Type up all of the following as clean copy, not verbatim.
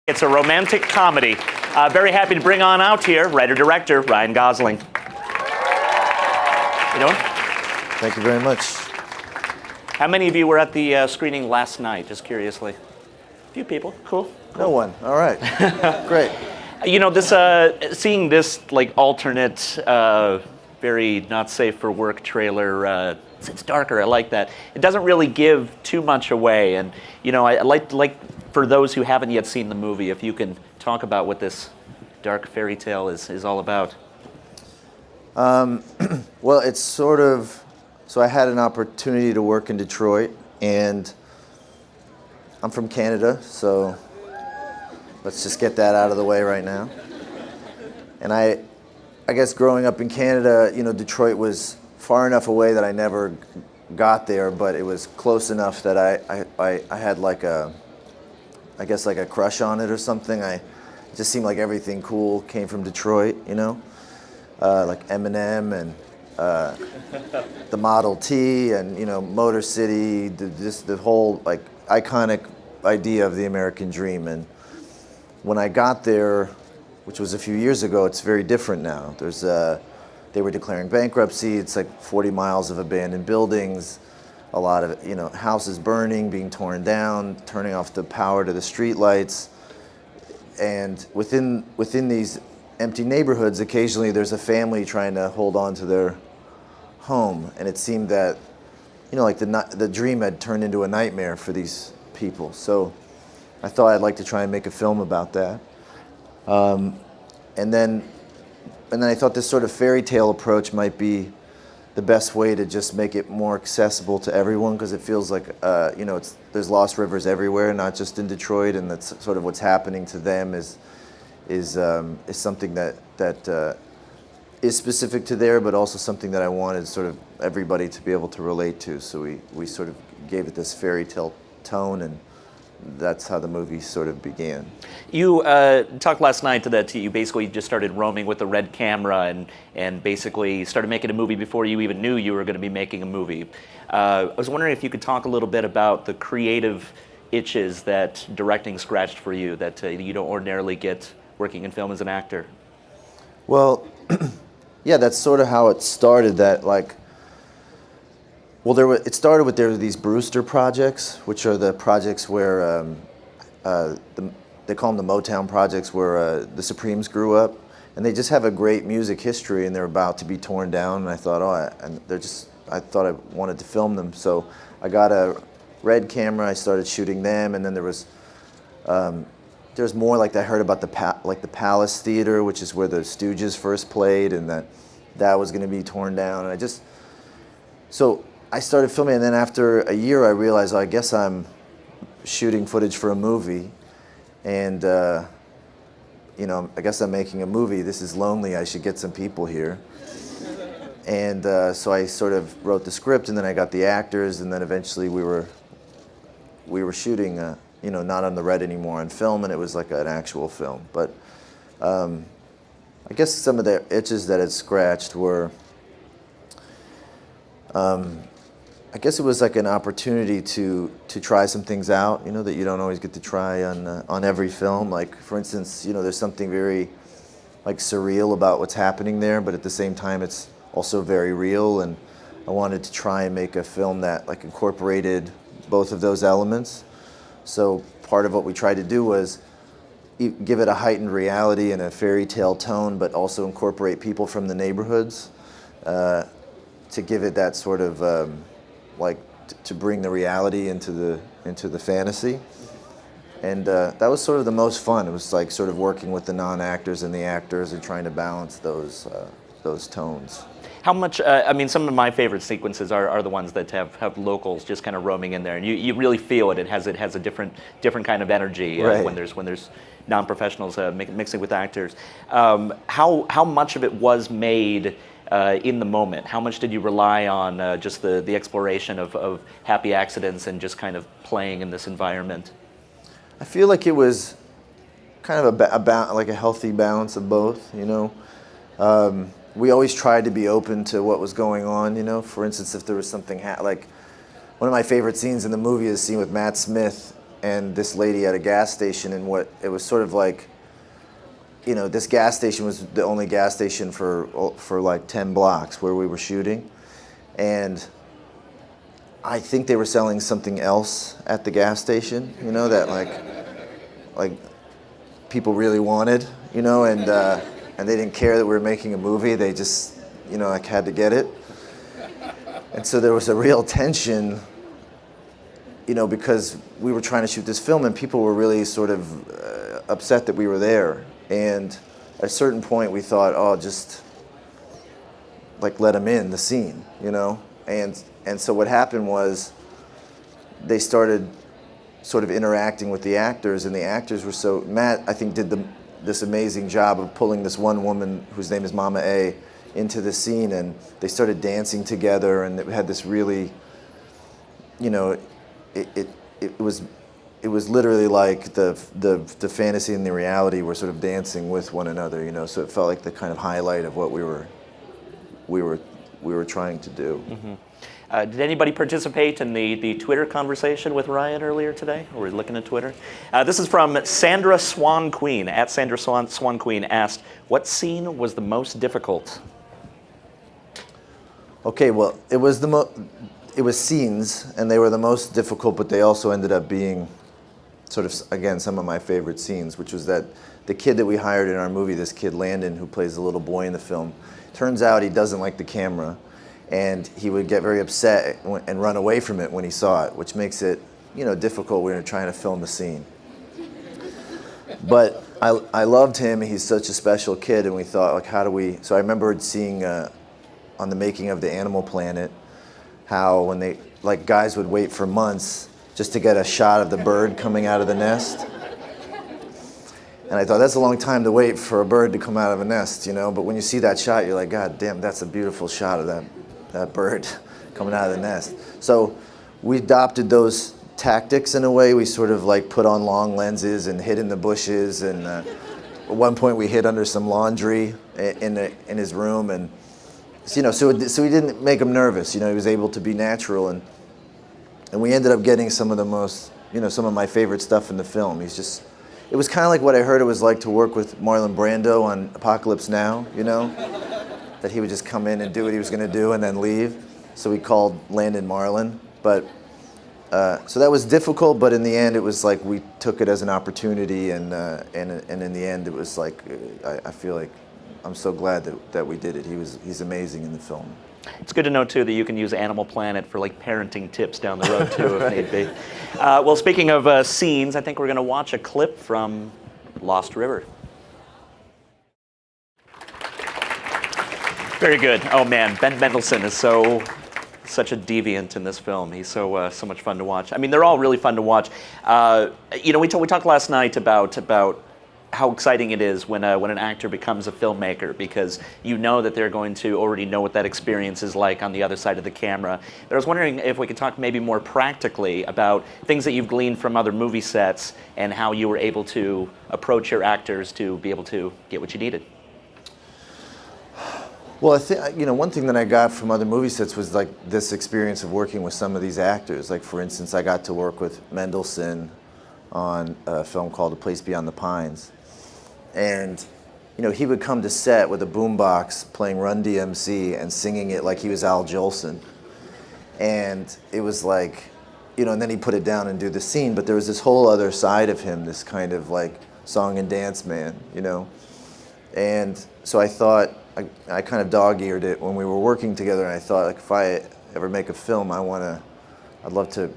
It's a romantic comedy. Very happy to bring on out here writer-director Ryan Gosling. You doing? Thank you very much. How many of you were at the screening last night, just curiously? A few people. Cool. No one. All right. Great. You know, this seeing this like alternate, very not safe for work trailer. It's darker. I like that. It doesn't really give too much away, and you know, I like for those who haven't yet seen the movie, if you can talk about what this dark fairy tale is all about. Well, it's sort of. So I had an opportunity to work in Detroit, and I'm from Canada, so let's just get that out of the way right now. And I guess growing up in Canada, you know, Detroit was far enough away that I never got there, but it was close enough that I had like a, I guess like a crush on it or something. It just seemed like everything cool came from Detroit, you know, like Eminem and the Model T and, you know, Motor City, just the whole like iconic idea of the American dream. And when I got there, which was a few years ago, it's very different now. They were declaring bankruptcy. It's like 40 miles of abandoned buildings, a lot of, you know, houses burning, being torn down, turning off the power to the street lights. And within these empty neighborhoods, occasionally there's a family trying to hold on to their home. And it seemed that, you know, like the dream had turned into a nightmare for these people. So I thought I'd like to try and make a film about that. And then I thought this sort of fairy tale approach might be the best way to just make it more accessible to everyone, because it feels like, you know, there's lost rivers everywhere, not just in Detroit, and that's sort of what's happening to them is something that is specific to there, but also something that I wanted sort of everybody to be able to relate to. So we sort of gave it this fairy tale tone, and that's how the movie sort of began. You talked last night that you basically just started roaming with the red camera and basically started making a movie before you even knew you were going to be making a movie. I was wondering if you could talk a little bit about the creative itches that directing scratched for you that you don't ordinarily get working in film as an actor. Well, yeah, that's sort of how it started. That like. Well, it started with there were these Brewster projects, which are the projects where they call them the Motown projects, where the Supremes grew up, and they just have a great music history, and they're about to be torn down. And I thought, I thought I wanted to film them, so I got a red camera. I started shooting them, and then there's more like I heard about the Palace Theater, which is where the Stooges first played, and that was going to be torn down, and I started filming, and then after a year, I realized, I guess I'm shooting footage for a movie, and you know, I guess I'm making a movie. This is lonely. I should get some people here. And so I sort of wrote the script, and then I got the actors, and then eventually we were shooting, you know, not on the red anymore, on film, and it was like an actual film. But I guess some of the itches that it scratched were. I guess it was like an opportunity to try some things out, you know, that you don't always get to try on every film. Like, for instance, you know, there's something very like surreal about what's happening there, but at the same time, it's also very real. And I wanted to try and make a film that like incorporated both of those elements. So part of what we tried to do was give it a heightened reality and a fairy tale tone, but also incorporate people from the neighborhoods to give it that sort of to bring the reality into the fantasy. And that was sort of the most fun. It was like sort of working with the non-actors and the actors and trying to balance those tones. How much, I mean, some of my favorite sequences are the ones that have locals just kind of roaming in there, and you really feel it. It has a different kind of energy right. when there's non-professionals mixing with actors. How much of it was made in the moment? How much did you rely on just the exploration of happy accidents and just kind of playing in this environment? I feel like it was kind of like a healthy balance of both, you know. We always tried to be open to what was going on, you know. For instance, if there was something like one of my favorite scenes in the movie is a scene with Matt Smith and this lady at a gas station, and what it was sort of like, this gas station was the only gas station for like 10 blocks where we were shooting, and I think they were selling something else at the gas station, that like people really wanted, and they didn't care that we were making a movie. They just, like had to get it. And so there was a real tension, because we were trying to shoot this film and people were really sort of upset that we were there. And at a certain point we thought, oh, just like let them in the scene, And so what happened was they started sort of interacting with the actors, and the actors were so, Matt, I think, did this amazing job of pulling this one woman whose name is Mama A into the scene, and they started dancing together, and it had this really, it was literally like the fantasy and the reality were sort of dancing with one another, so it felt like the kind of highlight of what we were trying to do. Mm-hmm. Did anybody participate in the Twitter conversation with Ryan earlier today? Or we're looking at Twitter. This is from Sandra Swan Queen. At Sandra Swan Queen asked, "What scene was the most difficult?" Okay, well, it was scenes, and they were the most difficult, but they also ended up being sort of, again, some of my favorite scenes, which was that the kid that we hired in our movie, this kid Landon, who plays the little boy in the film, turns out he doesn't like the camera, and he would get very upset and run away from it when he saw it, which makes it, difficult when you're trying to film a scene. But I loved him. He's such a special kid, and we thought, like, how do we? So I remember seeing on the making of the Animal Planet how when they, like, guys would wait for months just to get a shot of the bird coming out of the nest. And I thought, that's a long time to wait for a bird to come out of a nest, But when you see that shot, you're like, God damn, that's a beautiful shot of that bird coming out of the nest. So we adopted those tactics in a way. We sort of like put on long lenses and hid in the bushes. And at one point we hid under some laundry in his room. And so we didn't make him nervous. He was able to be natural. And we ended up getting some of the most, some of my favorite stuff in the film. It was kind of like what I heard it was like to work with Marlon Brando on Apocalypse Now, that he would just come in and do what he was going to do and then leave. So we called Landon Marlon. But so that was difficult, but in the end, it was like we took it as an opportunity, and in the end, it was like I feel like I'm so glad that we did it. He's amazing in the film. It's good to know, too, that you can use Animal Planet for, like, parenting tips down the road, too, if need be. Well, speaking of scenes, I think we're going to watch a clip from Lost River. Very good. Oh, man, Ben Mendelsohn is such a deviant in this film. He's so much fun to watch. I mean, they're all really fun to watch. We talked last night about how exciting it is when an actor becomes a filmmaker, because that they're going to already know what that experience is like on the other side of the camera. But I was wondering if we could talk maybe more practically about things that you've gleaned from other movie sets and how you were able to approach your actors to be able to get what you needed. Well, I think, one thing that I got from other movie sets was like this experience of working with some of these actors. Like, for instance, I got to work with Mendelsohn on a film called A Place Beyond the Pines. And, he would come to set with a boombox playing Run DMC and singing it like he was Al Jolson. And it was like, and then he'd put it down and do the scene, but there was this whole other side of him, this kind of like song and dance man, And so I thought, I kind of dog-eared it when we were working together, and I thought, like, if I ever make a film, I'd love to,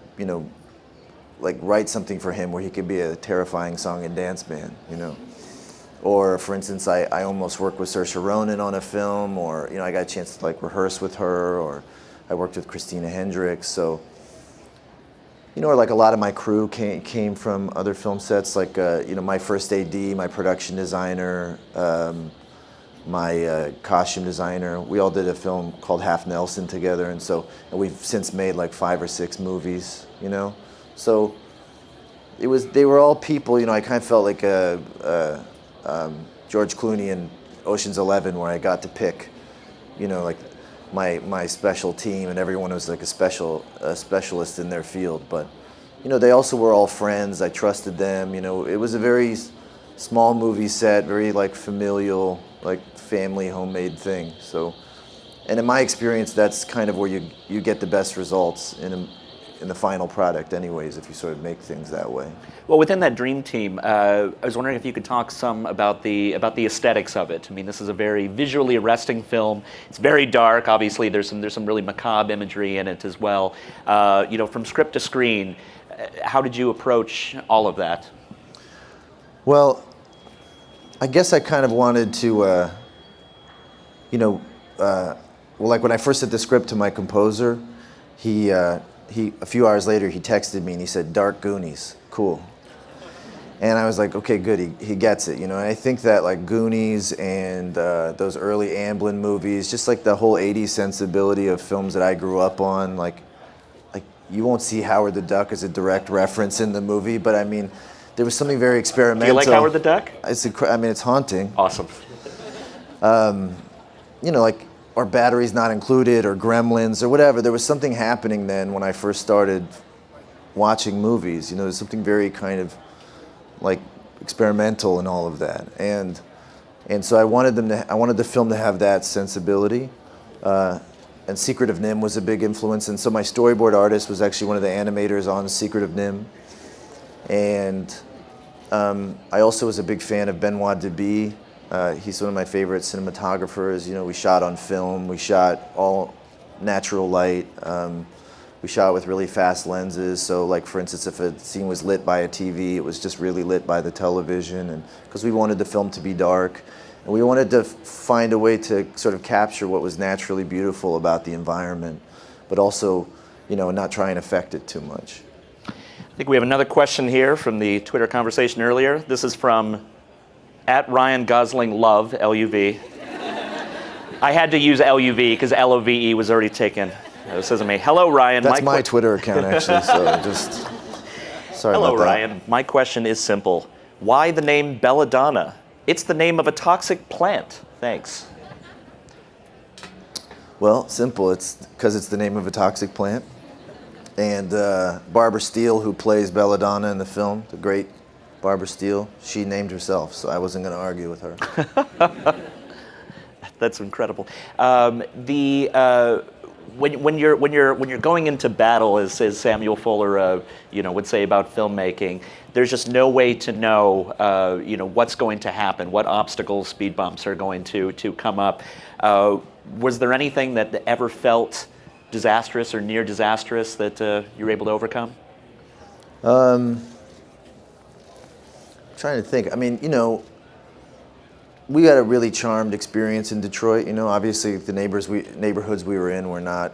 like, write something for him where he could be a terrifying song and dance man, Or, for instance, I almost worked with Saoirse Ronan on a film, or, I got a chance to, like, rehearse with her, or I worked with Christina Hendricks, so, or like a lot of my crew came from other film sets, like, my first AD, my production designer, my costume designer. We all did a film called Half Nelson together, and we've since made like 5 or 6 movies, So they were all people, I kind of felt like George Clooney in Ocean's 11, where I got to pick, like my special team, and everyone was like a specialist in their field. But they also were all friends. I trusted them. It was a very small movie set, very like familial, like family homemade thing. So, and in my experience, that's kind of where you get the best results in the final product, anyways, if you sort of make things that way. Well, within that dream team, I was wondering if you could talk some about the aesthetics of it. I mean, this is a very visually arresting film. It's very dark. Obviously, there's some really macabre imagery in it as well. From script to screen, how did you approach all of that? Well, I guess I kind of wanted to, like when I first sent the script to my composer, he a few hours later he texted me and he said, "Dark Goonies, cool." And I was like, okay, good, he gets it, And I think that like Goonies and those early Amblin movies, just like the whole '80s sensibility of films that I grew up on, like you won't see Howard the Duck as a direct reference in the movie, but I mean, there was something very experimental. Do you like Howard the Duck? It's haunting. Awesome. Or Batteries Not Included, or Gremlins, or whatever. There was something happening then when I first started watching movies. There's something very kind of like experimental in all of that, and so I wanted the film to have that sensibility. And Secret of NIMH was a big influence, and so my storyboard artist was actually one of the animators on Secret of NIMH. And I also was a big fan of Benoit Debie. He's one of my favorite cinematographers. We shot on film. We shot all natural light. We shot with really fast lenses. So, like for instance, if a scene was lit by a TV, it was just really lit by the television, and because we wanted the film to be dark, and we wanted to find a way to sort of capture what was naturally beautiful about the environment, but also, not try and affect it too much. I think we have another question here from the Twitter conversation earlier. This is from @Ryan Gosling Love, LUV. I had to use LUV because LOVE was already taken. This isn't me. Hello, Ryan. That's my Twitter account, actually, so just sorry Hello, about that. Ryan. My question is simple. Why the name belladonna? It's the name of a toxic plant. Thanks. Well, simple. It's because it's the name of a toxic plant. And Barbara Steele, who plays belladonna in the film, the great Barbara Steele, she named herself, so I wasn't going to argue with her. That's incredible. When you're going into battle, as Samuel Fuller would say about filmmaking, there's just no way to know what's going to happen, what obstacles, speed bumps are going to come up. Was there anything that ever felt disastrous or near disastrous that you were able to overcome? Trying to think. I mean, we had a really charmed experience in Detroit. Obviously the neighborhoods we were in were not,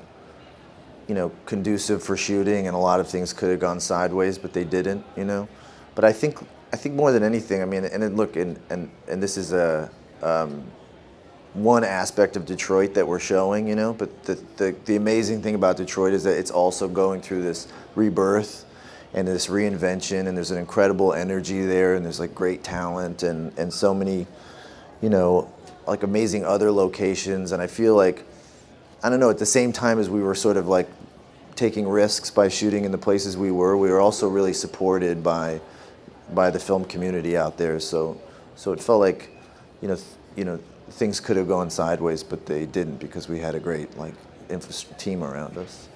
conducive for shooting, and a lot of things could have gone sideways, but they didn't. But I think more than anything, I mean, and this is one aspect of Detroit that we're showing, But the amazing thing about Detroit is that it's also going through this rebirth and this reinvention, and there's an incredible energy there, and there's like great talent and so many, like amazing other locations. And I feel like, I don't know, at the same time as we were sort of like taking risks by shooting in the places we were also really supported by the film community out there. So it felt like, things could have gone sideways, but they didn't, because we had a great team around us.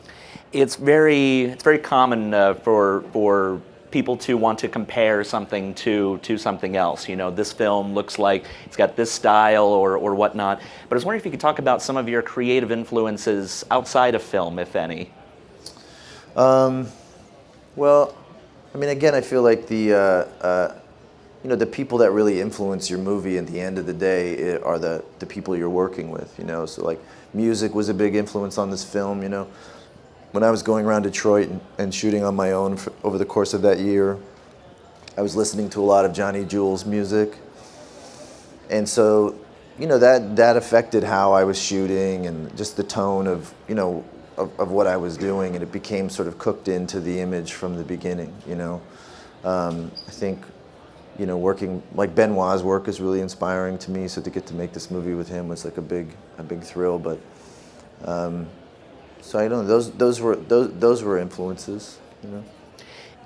It's very common for people to want to compare something to something else. This film looks like it's got this style or whatnot. But I was wondering if you could talk about some of your creative influences outside of film, if any. Well, I mean, again, I feel like the people that really influence your movie at the end of the day are the people you're working with. So like music was a big influence on this film. When I was going around Detroit and shooting on my own over the course of that year, I was listening to a lot of Johnny Jewel's music. And so, that affected how I was shooting and just the tone of what I was doing, and it became sort of cooked into the image from the beginning, I think, working, like Benoit's work is really inspiring to me, so to get to make this movie with him was like a big thrill, but so I don't know, those were influences,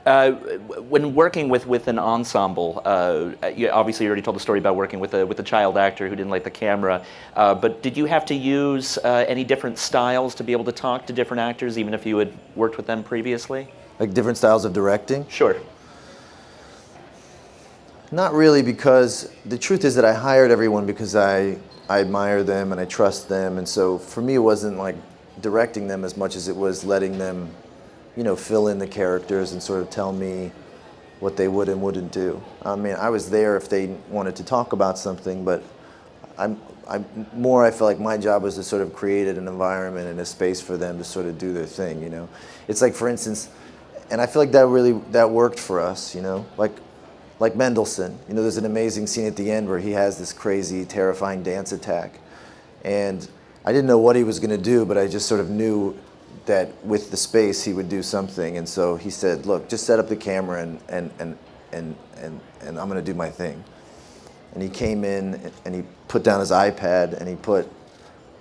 When working with an ensemble, obviously you already told the story about working with a child actor who didn't like the camera, but did you have to use any different styles to be able to talk to different actors, even if you had worked with them previously? Like different styles of directing? Sure. Not really, because the truth is that I hired everyone because I admire them and I trust them, and so for me it wasn't like directing them as much as it was letting them, fill in the characters and sort of tell me what they would and wouldn't do. I mean, I was there if they wanted to talk about something, but I feel like my job was to sort of create an environment and a space for them to sort of do their thing. It's like, for instance, and I feel like that worked for us, like Mendelssohn. There's an amazing scene at the end where he has this crazy, terrifying dance attack, and I didn't know what he was going to do, but I just sort of knew that with the space he would do something, and so he said, "Look, just set up the camera and I'm going to do my thing." And he came in and he put down his iPad and he put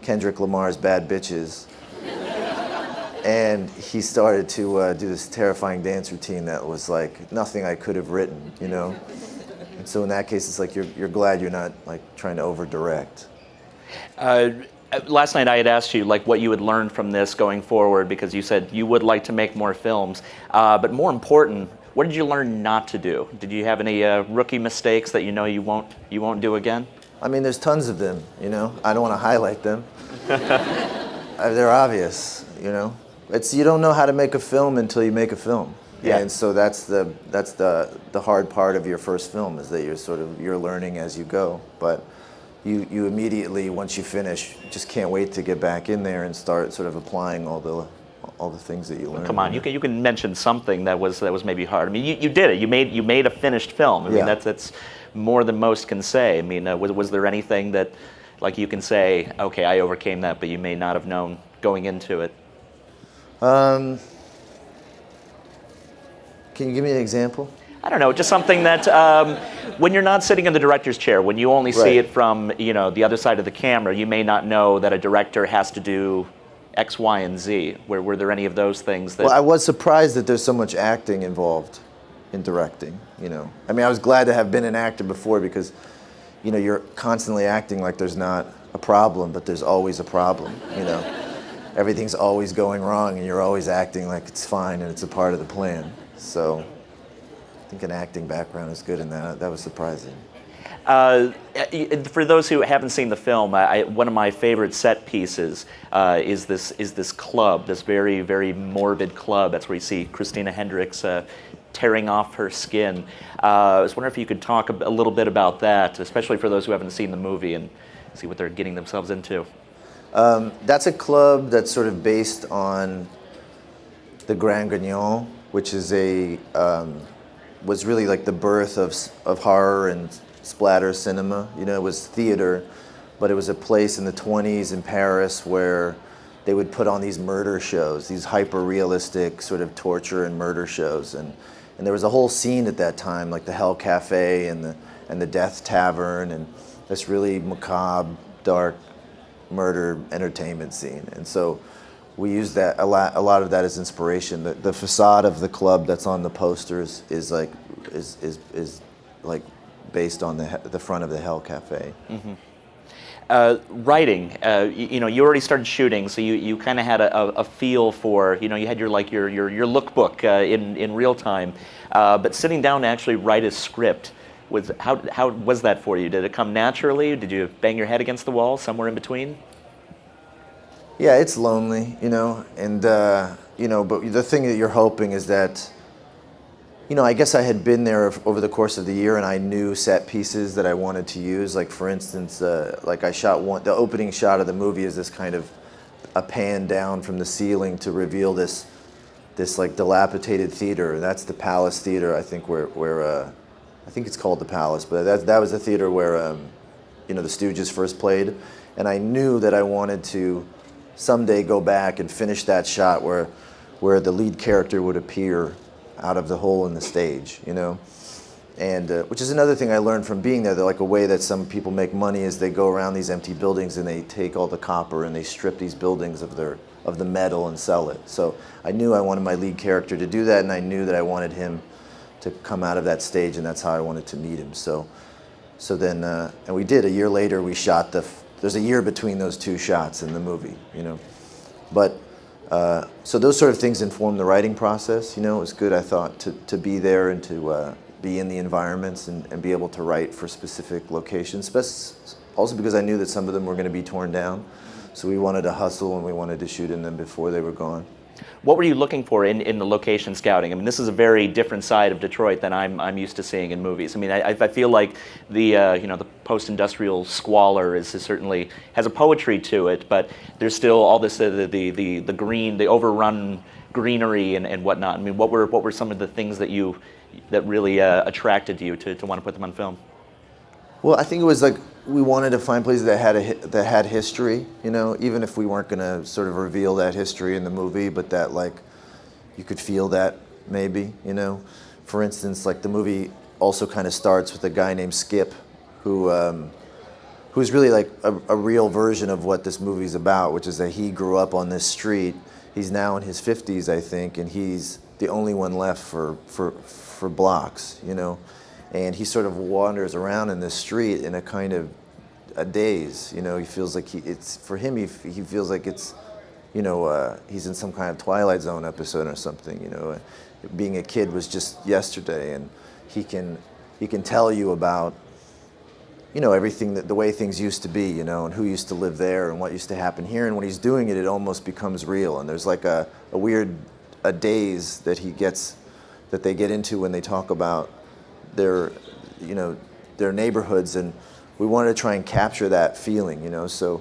Kendrick Lamar's "Bad Bitches," and he started to do this terrifying dance routine that was like nothing I could have written, And so in that case, it's like you're glad you're not like trying to over direct. Last night I had asked you like what you had learned from this going forward, because you said you would like to make more films, but more important, what did you learn not to do? Did you have any rookie mistakes that you won't do again? I mean, there's tons of them. I don't want to highlight them. They're obvious. It's you don't know how to make a film until you make a film. Yeah. And so that's the hard part of your first film, is that you're learning as you go, but. You immediately, once you finish, just can't wait to get back in there and start sort of applying all the things that you learned. Come on, you can mention something that was maybe hard. I mean, you did it. You made a finished film. I mean, that's more than most can say. I mean, was there anything that, like, you can say, okay, I overcame that, but you may not have known going into it? Can you give me an example? I don't know, just something that when you're not sitting in the director's chair, when you only see it from the other side of the camera, you may not know that a director has to do X, Y, and Z. Were there any of those things that? Well, I was surprised that there's so much acting involved in directing. I mean, I was glad to have been an actor before, because you're constantly acting like there's not a problem, but there's always a problem. Everything's always going wrong, and you're always acting like it's fine and it's a part of the plan. So. I think an acting background is good in that. That was surprising. For those who haven't seen the film, one of my favorite set pieces is this club, this very, very morbid club. That's where you see Christina Hendricks tearing off her skin. I was wondering if you could talk a little bit about that, especially for those who haven't seen the movie and see what they're getting themselves into. That's a club that's sort of based on the Grand Guignol, which is was really like the birth of horror and splatter cinema. It was theater, but it was a place in the 1920s in Paris where they would put on these murder shows, these hyper-realistic sort of torture and murder shows. And there was a whole scene at that time, like the Hell Cafe and the Death Tavern, and this really macabre, dark murder entertainment scene. And so we use that a lot of that as inspiration. The facade of the club that's on the posters is like based on the front of the Hell Cafe. Mm-hmm. Writing, you already started shooting, so you kind of had a feel for, you had your lookbook in real time, but sitting down to actually write a script, how was that for you? Did it come naturally? Did you bang your head against the wall, somewhere in between? Yeah, it's lonely, and but the thing that you're hoping is that, I guess I had been there over the course of the year, and I knew set pieces that I wanted to use. Like, for instance, I shot the opening shot of the movie is this kind of a pan down from the ceiling to reveal this like dilapidated theater. That's the Palace Theater, I think, where I think it's called the Palace, but that was the theater where the Stooges first played, and I knew that I wanted to someday go back and finish that shot where the lead character would appear out of the hole in the stage, and which is another thing I learned from being there. That like a way that some people make money is they go around these empty buildings and they take all the copper and they strip these buildings of of the metal and sell it. So I knew I wanted my lead character to do that, and I knew that I wanted him to come out of that stage, and that's how I wanted to meet him. So then, and we did. A year later, we shot there's a year between those two shots in the movie, you know. But, so those sort of things informed the writing process, you know. It was good, I thought, to be there and to be in the environments and be able to write for specific locations, also because I knew that some of them were going to be torn down. So we wanted to hustle and we wanted to shoot in them before they were gone. What were you looking for in the location scouting? I mean, this is a very different side of Detroit than I'm used to seeing in movies. I mean, I feel like the the post-industrial squalor is certainly has a poetry to it, but there's still all this the green, the overrun greenery and whatnot. I mean, what were some of the things that really attracted you to want to put them on film? Well, I think it was like we wanted to find places that had history, you know, even if we weren't going to sort of reveal that history in the movie, but that like you could feel that maybe, you know. For instance, like the movie also kind of starts with a guy named Skip, who's really like a real version of what this movie's about, which is that he grew up on this street. He's now in his 50s, I think, and he's the only one left for blocks, you know. And he sort of wanders around in this street in a kind of a daze. You know, he feels like he feels like it's, you know, he's in some kind of Twilight Zone episode or something. You know, being a kid was just yesterday, and he can tell you about, you know, everything the way things used to be, you know, and who used to live there and what used to happen here. And when he's doing it, it almost becomes real. And there's like a weird daze that they get into when they talk about their neighborhoods, and we wanted to try and capture that feeling, you know. So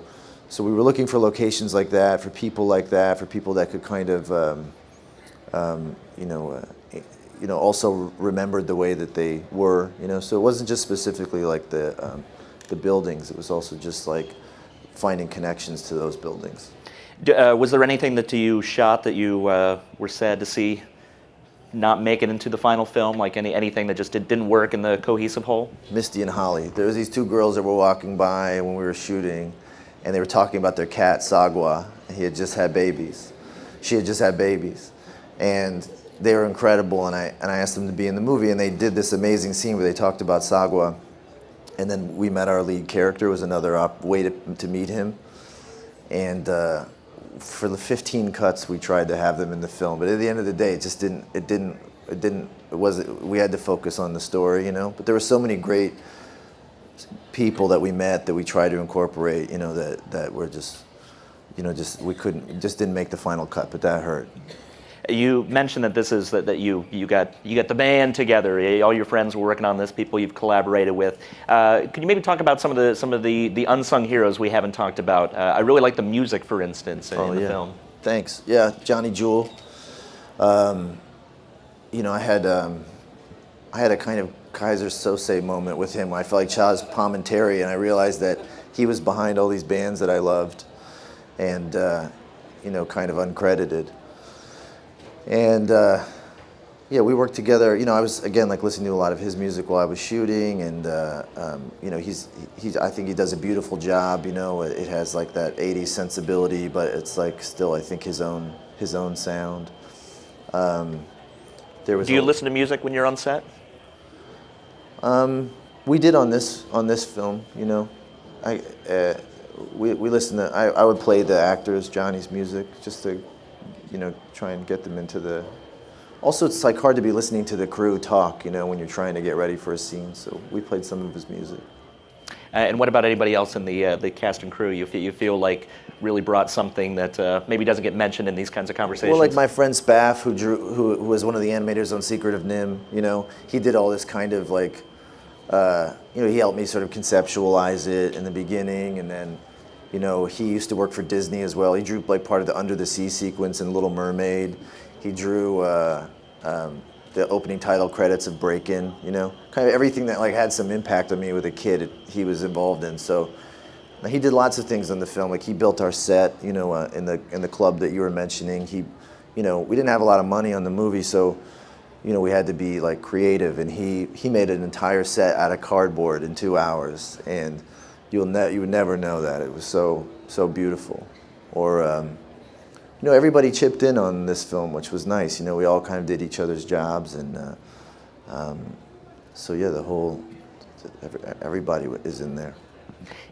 we were looking for locations like that, for people that could kind of, also remembered the way that they were, you know. So it wasn't just specifically like the buildings; it was also just like finding connections to those buildings. Was there anything that you shot that you were sad to see not make it into the final film, like anything that just didn't work in the cohesive whole? Misty and Holly. There was these two girls that were walking by when we were shooting, and they were talking about their cat, Sagwa. He had just had babies. She had just had babies. And they were incredible, and I asked them to be in the movie, and they did this amazing scene where they talked about Sagwa. And then we met our lead character. It was another way to meet him. And for the 15 cuts, we tried to have them in the film, but at the end of the day, we had to focus on the story, you know. But there were so many great people that we met that we tried to incorporate, you know, that were just didn't make the final cut, but that hurt. You mentioned that this is that you got the band together. All your friends were working on this, people you've collaborated with. Could you maybe talk about some of the unsung heroes we haven't talked about? I really like the music, for instance, in the film. Thanks. Yeah, Johnny Jewel. You know, I had a kind of Kaiser Sose moment with him. I felt like Chaz Palminteri, and I realized that he was behind all these bands that I loved, and kind of uncredited. And we worked together. You know, I was again like listening to a lot of his music while I was shooting, and I think he does a beautiful job. You know, it has like that '80s sensibility, but it's like still I think his own sound. Do you listen to music when you're on set? We did on this film. You know, we listened to. I would play the actors Johnny's music just to, you know, try and get them into the. Also, it's like hard to be listening to the crew talk, you know, when you're trying to get ready for a scene. So we played some of his music. And what about anybody else in the cast and crew? You feel like really brought something that maybe doesn't get mentioned in these kinds of conversations? Well, like my friend Spaff, who was one of the animators on Secret of Nim. You know, he did all this kind of like, he helped me sort of conceptualize it in the beginning, and then. You know, he used to work for Disney as well. He drew like part of the Under the Sea sequence in Little Mermaid. He drew the opening title credits of Break-In. You know, kind of everything that like had some impact on me with a kid. He was involved in. So he did lots of things on the film. Like he built our set. You know, in the club that you were mentioning. We didn't have a lot of money on the movie, so you know we had to be like creative. And he made an entire set out of cardboard in 2 hours. And you would never know that. It was so beautiful. Or everybody chipped in on this film, which was nice. We all kind of did each other's jobs, and so yeah, everybody is in there.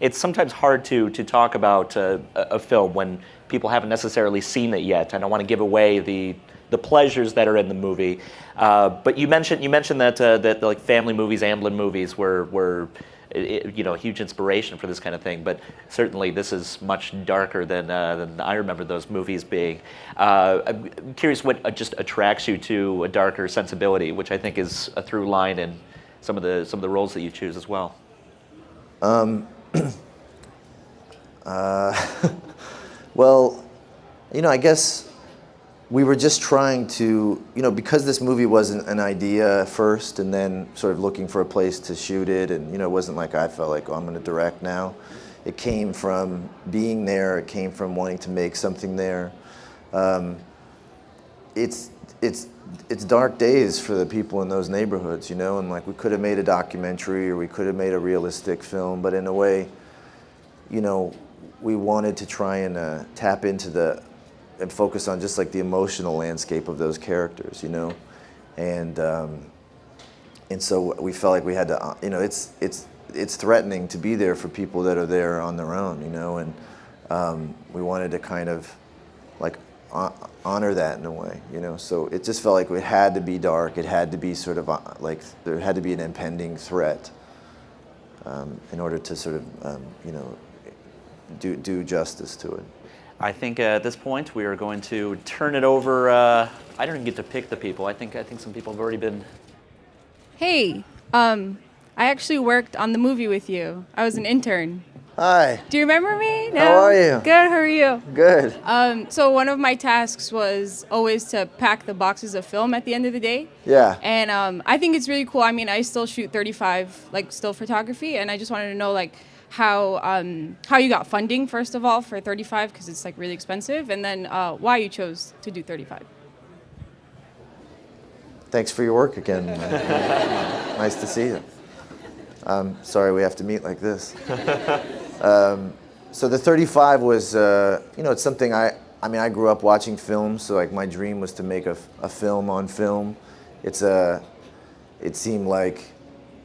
It's sometimes hard to talk about a film when people haven't necessarily seen it yet. I don't want to give away the pleasures that are in the movie. But you mentioned that like family movies, Amblin movies were a huge inspiration for this kind of thing. But certainly this is much darker than I remember those movies being. I'm curious what just attracts you to a darker sensibility, which I think is a through line in some of the roles that you choose as well. Well, I guess we were just trying to, because this movie wasn't an idea first and then sort of looking for a place to shoot it, and, it wasn't like I felt like, oh, I'm going to direct now. It came from being there. It came from wanting to make something there. It's dark days for the people in those neighborhoods, and like we could have made a documentary or we could have made a realistic film, but in a way, we wanted to try and tap into and focus on just like the emotional landscape of those characters, and so we felt like we had to, it's threatening to be there for people that are there on their own, and we wanted to kind of like honor that in a way, so it just felt like it had to be dark. It had to be sort of like there had to be an impending threat in order to sort of, do justice to it. I think at this point we are going to turn it over. I don't even get to pick the people. I think some people have already been. Hey, I actually worked on the movie with you. I was an intern. Hi. Do you remember me? No? How are you? Good, how are you? Good. So one of my tasks was always to pack the boxes of film at the end of the day. Yeah. And I think it's really cool. I mean, I still shoot 35, like, still photography, and I just wanted to know, like, how you got funding, first of all, for 35, because it's, like, really expensive, and then why you chose to do 35. Thanks for your work again. Nice to see you. Sorry we have to meet like this. So the 35 was, it's something I grew up watching films, so like my dream was to make a film on film. It seemed like,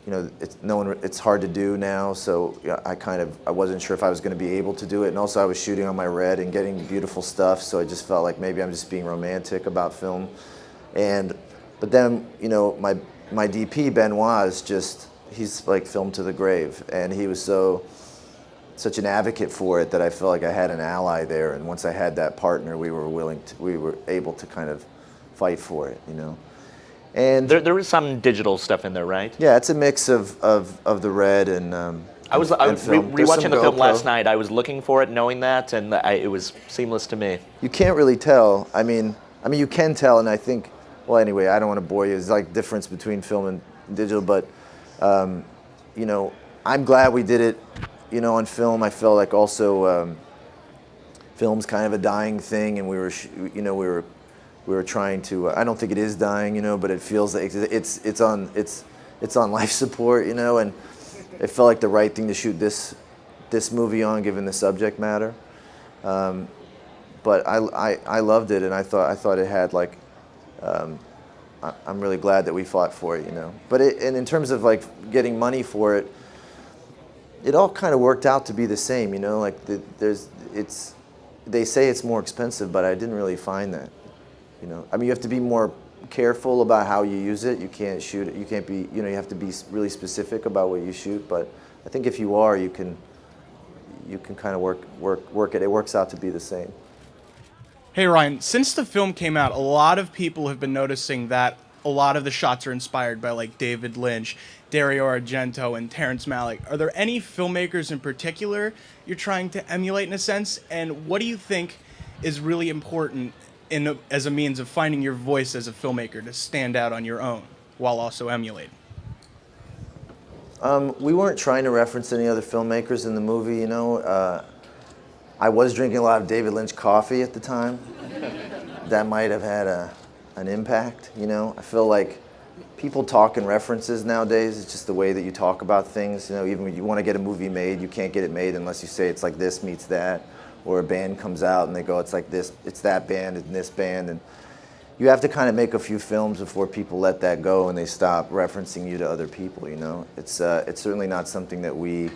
it's hard to do now, so I wasn't sure if I was going to be able to do it, and also I was shooting on my Red and getting beautiful stuff, so I just felt like maybe I'm just being romantic about film. But then, my DP, Benoit, he's like film to the grave, and he was such an advocate for it that I felt like I had an ally there, and once I had that partner, we were able to kind of fight for it, And There is some digital stuff in there, right? yeah, it's a mix of the Red and I was and film. There's some rewatching the film GoPro. last night. I was looking for it, knowing that, and it was seamless to me. You can't really tell. I mean, you can tell, and I think. Well, anyway, I don't want to bore you. There's like difference between film and digital, but I'm glad we did it. On film, I felt like also film's kind of a dying thing, and we were trying to. I don't think it is dying, but it feels like it's on life support, and it felt like the right thing to shoot this movie on, given the subject matter. But I loved it, and I thought it had like. I'm really glad that we fought for it, But and in terms of like getting money for it, it all kind of worked out to be the same, Like they say it's more expensive, but I didn't really find that, you have to be more careful about how you use it. You can't shoot it. You can't be, you have to be really specific about what you shoot. But I think if you are, you can kind of work it. It works out to be the same. Hey Ryan, since the film came out, a lot of people have been noticing that a lot of the shots are inspired by like David Lynch, Dario Argento, and Terrence Malick. Are there any filmmakers in particular you're trying to emulate in a sense? And what do you think is really important as a means of finding your voice as a filmmaker to stand out on your own while also emulating? We weren't trying to reference any other filmmakers in the movie, I was drinking a lot of David Lynch coffee at the time. That might have had an impact, I feel like people talk in references nowadays. It's just the way that you talk about things. Even when you want to get a movie made, you can't get it made unless you say it's like this meets that, or a band comes out and they go, it's like this, it's that band and this band, and you have to kind of make a few films before people let that go and they stop referencing you to other people. You know, it's certainly not something that we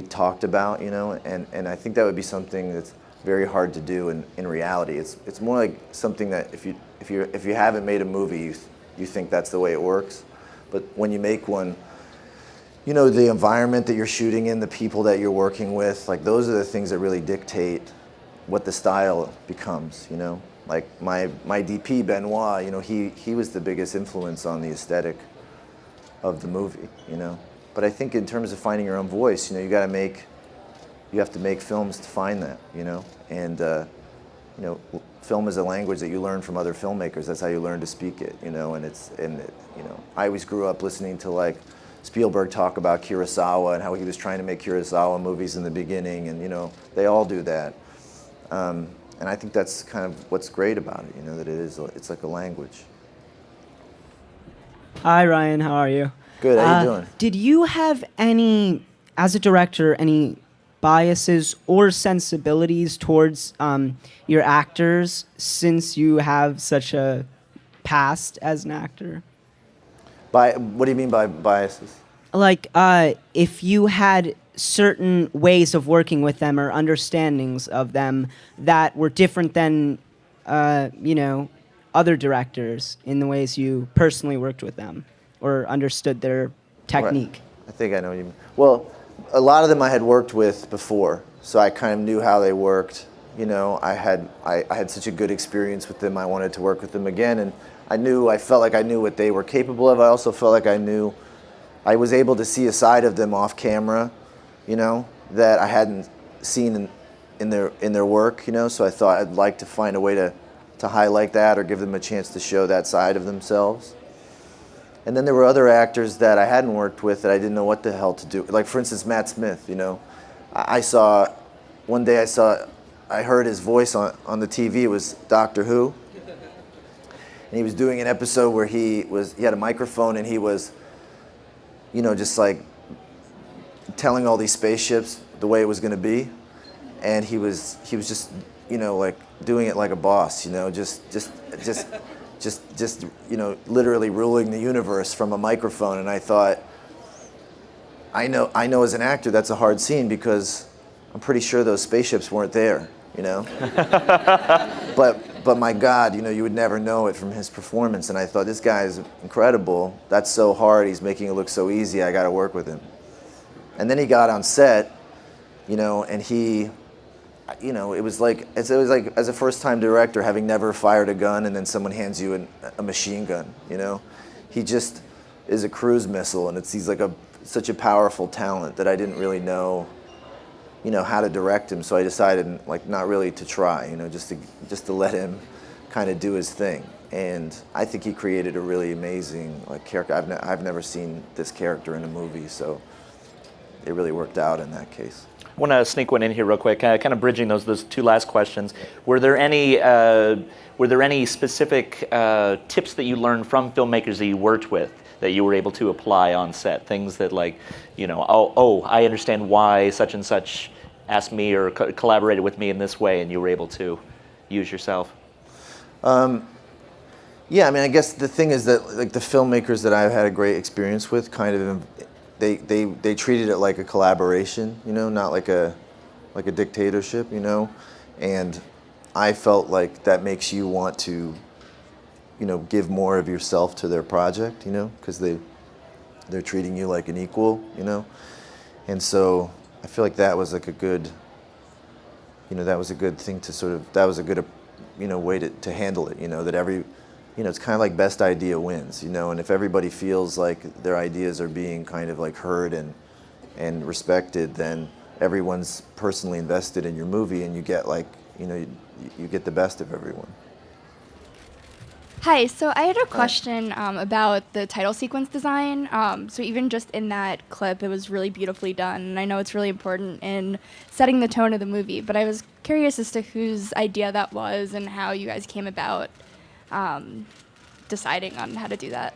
talked about. You know, and I think that would be something that's very hard to do in reality. It's more like something that if you haven't made a movie, you think that's the way it works, but when you make one, you know, the environment that you're shooting in, the people that you're working with, like those are the things that really dictate what the style becomes, you know? Like my DP, Benoit, you know, he was the biggest influence on the aesthetic of the movie, you know? But I think in terms of finding your own voice, you know, you have to make films to find that, you know? And, you know, film is a language that you learn from other filmmakers. That's how you learn to speak it, you know? You know, I always grew up listening to like Spielberg talk about Kurosawa and how he was trying to make Kurosawa movies in the beginning, and you know, they all do that. And I think that's kind of what's great about it, you know, that it's like a language. Hi, Ryan. How are you? Good, how you doing? Did you have any, as a director, any biases or sensibilities towards your actors since you have such a past as an actor? What do you mean by biases? Like, if you had certain ways of working with them or understandings of them that were different than, you know, other directors in the ways you personally worked with them or understood their technique. Right. I think I know what you mean. Well, a lot of them I had worked with before, so I kind of knew how they worked. You know, I had such a good experience with them. I wanted to work with them again, and I felt like I knew what they were capable of. I also felt like I was able to see a side of them off camera, you know, that I hadn't seen in their work, you know. So I thought I'd like to find a way to highlight that or give them a chance to show that side of themselves. And then there were other actors that I hadn't worked with that I didn't know what the hell to do. Like, for instance, Matt Smith, you know. One day I heard his voice on the TV. It was Doctor Who. And he was doing an episode where he had a microphone and he was, you know, just like telling all these spaceships the way it was going to be. And he was just, you know, like doing it like a boss, you know, just, you know, literally ruling the universe from a microphone. And I thought, I know as an actor that's a hard scene because I'm pretty sure those spaceships weren't there, you know. But my God, you know, you would never know it from his performance. And I thought, this guy is incredible. That's so hard. He's making it look so easy. I got to work with him. And then he got on set, you know, and he, you know, it was like as a first-time director, having never fired a gun, and then someone hands you a machine gun. You know, he just is a cruise missile, and he's like such a powerful talent that I didn't really know, you know, how to direct him. So I decided, like, not really to try, you know, just to let him kind of do his thing. And I think he created a really amazing, like, character. I've never seen this character in a movie, so it really worked out in that case. I want to sneak one in here real quick, kind of bridging those two last questions. Were there any specific tips that you learned from filmmakers that you worked with that you were able to apply on set? Things that, like, you know, I understand why such and such asked me or collaborated with me in this way, and you were able to use yourself? Yeah, I mean, I guess the thing is that, like, the filmmakers that I've had a great experience with kind of, they treated it like a collaboration, you know, not like a dictatorship, you know. And I felt like that makes you want to, you know, give more of yourself to their project, you know, because they're treating you like an equal, you know. And so I feel like that was like a good, you know, that was a good thing to sort of, that was a good, you know, way to handle it, you know, that you know, it's kind of like best idea wins, you know, and if everybody feels like their ideas are being kind of like heard and respected, then everyone's personally invested in your movie, and you get, like, you know, you get the best of everyone. Hi, so I had a question about the title sequence design. So even just in that clip, it was really beautifully done, and I know it's really important in setting the tone of the movie, but I was curious as to whose idea that was and how you guys came about deciding on how to do that.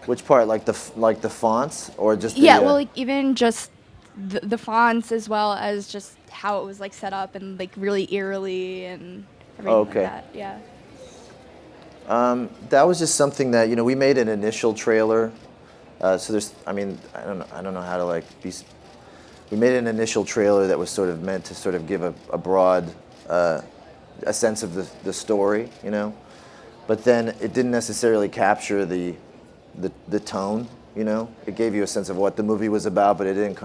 Which part, like the fonts, or just Well, like, even just the fonts as well as just how it was like set up and like really eerily and everything Okay. like that. Yeah. That was just something that, we made an initial trailer. So there's, I don't know how to like be. We made an initial trailer that was sort of meant to sort of give a broad, a sense of the story, But then it didn't necessarily capture the tone, It gave you a sense of what the movie was about, but it didn't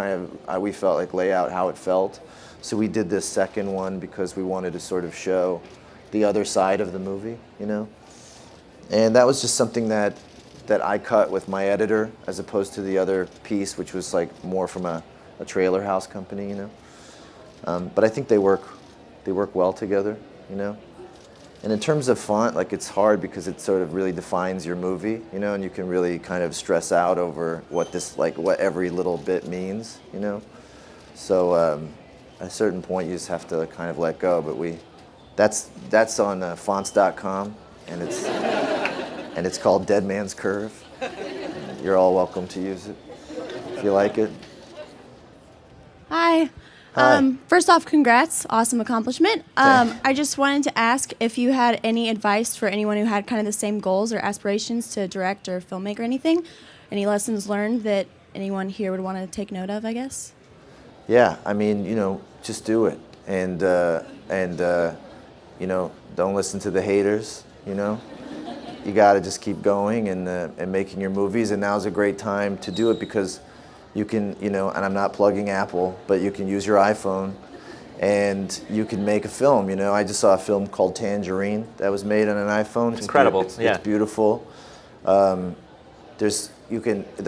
we felt like lay out how it felt. So we did this second one because we wanted to sort of show the other side of the movie, And that was just something that I cut with my editor, as opposed to the other piece, which was like more from a trailer house company, But I think they work well together, And in terms of font, like it's hard because it sort of really defines your movie, and you can really kind of stress out over what every little bit means, So at a certain point, you just have to kind of let go. But that's on fonts.com, and it's called Dead Man's Curve. You're all welcome to use it if you like it. Hi. Hi. First off, congrats. Awesome accomplishment. Thanks. I just wanted to ask if you had any advice for anyone who had kind of the same goals or aspirations to direct or filmmaker or anything. Any lessons learned that anyone here would want to take note of, I guess? Yeah, just do it. And don't listen to the haters, You got to just keep going and making your movies. And now's a great time to do it because you can, and I'm not plugging Apple, but you can use your iPhone and you can make a film, I just saw a film called Tangerine that was made on an iPhone. It's incredible, yeah. It's beautiful. The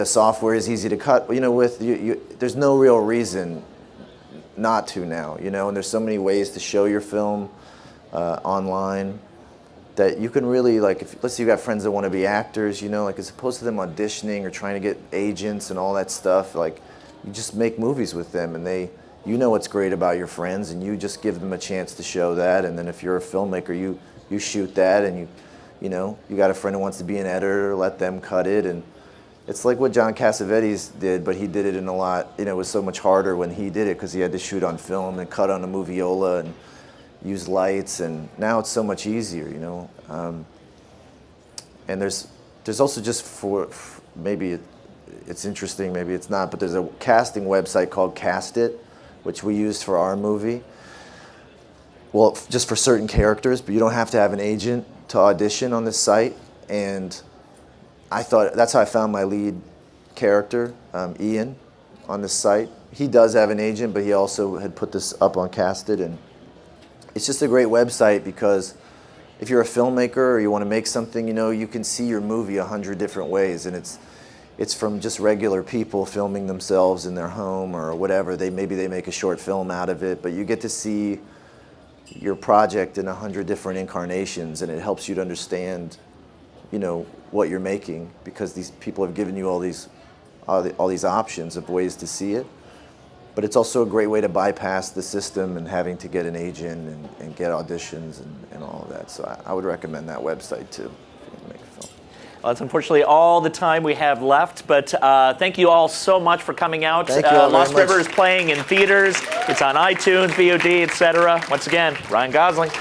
software is easy to cut, there's no real reason not to now, and there's so many ways to show your film online that you can really, let's say you got friends that want to be actors, as opposed to them auditioning or trying to get agents and all that stuff, you just make movies with them and you know what's great about your friends and you just give them a chance to show that, and then if you're a filmmaker, you shoot that, and you got a friend who wants to be an editor, let them cut it, and it's like what John Cassavetes did, but he did it in a lot, it was so much harder when he did it because he had to shoot on film and cut on a moviola and use lights, and now it's so much easier, and there's also just maybe it's interesting, maybe it's not, but there's a casting website called Cast It, which we used for our movie. Well, just for certain characters, but you don't have to have an agent to audition on this site, and I thought that's how I found my lead character, Ian, on this site. He does have an agent, but he also had put this up on Cast It, and it's just a great website because if you're a filmmaker or you want to make something, you can see your movie 100 different ways, and it's from just regular people filming themselves in their home or whatever. Maybe they make a short film out of it, but you get to see your project in 100 different incarnations, and it helps you to understand, what you're making because these people have given you all these options of ways to see it. But it's also a great way to bypass the system and having to get an agent and get auditions and all of that. So I would recommend that website too if you want to make a film. Well, that's unfortunately all the time we have left, but thank you all so much for coming out. Thank you all very Lost much. River is playing in theaters. It's on iTunes, VOD, etc. Once again, Ryan Gosling.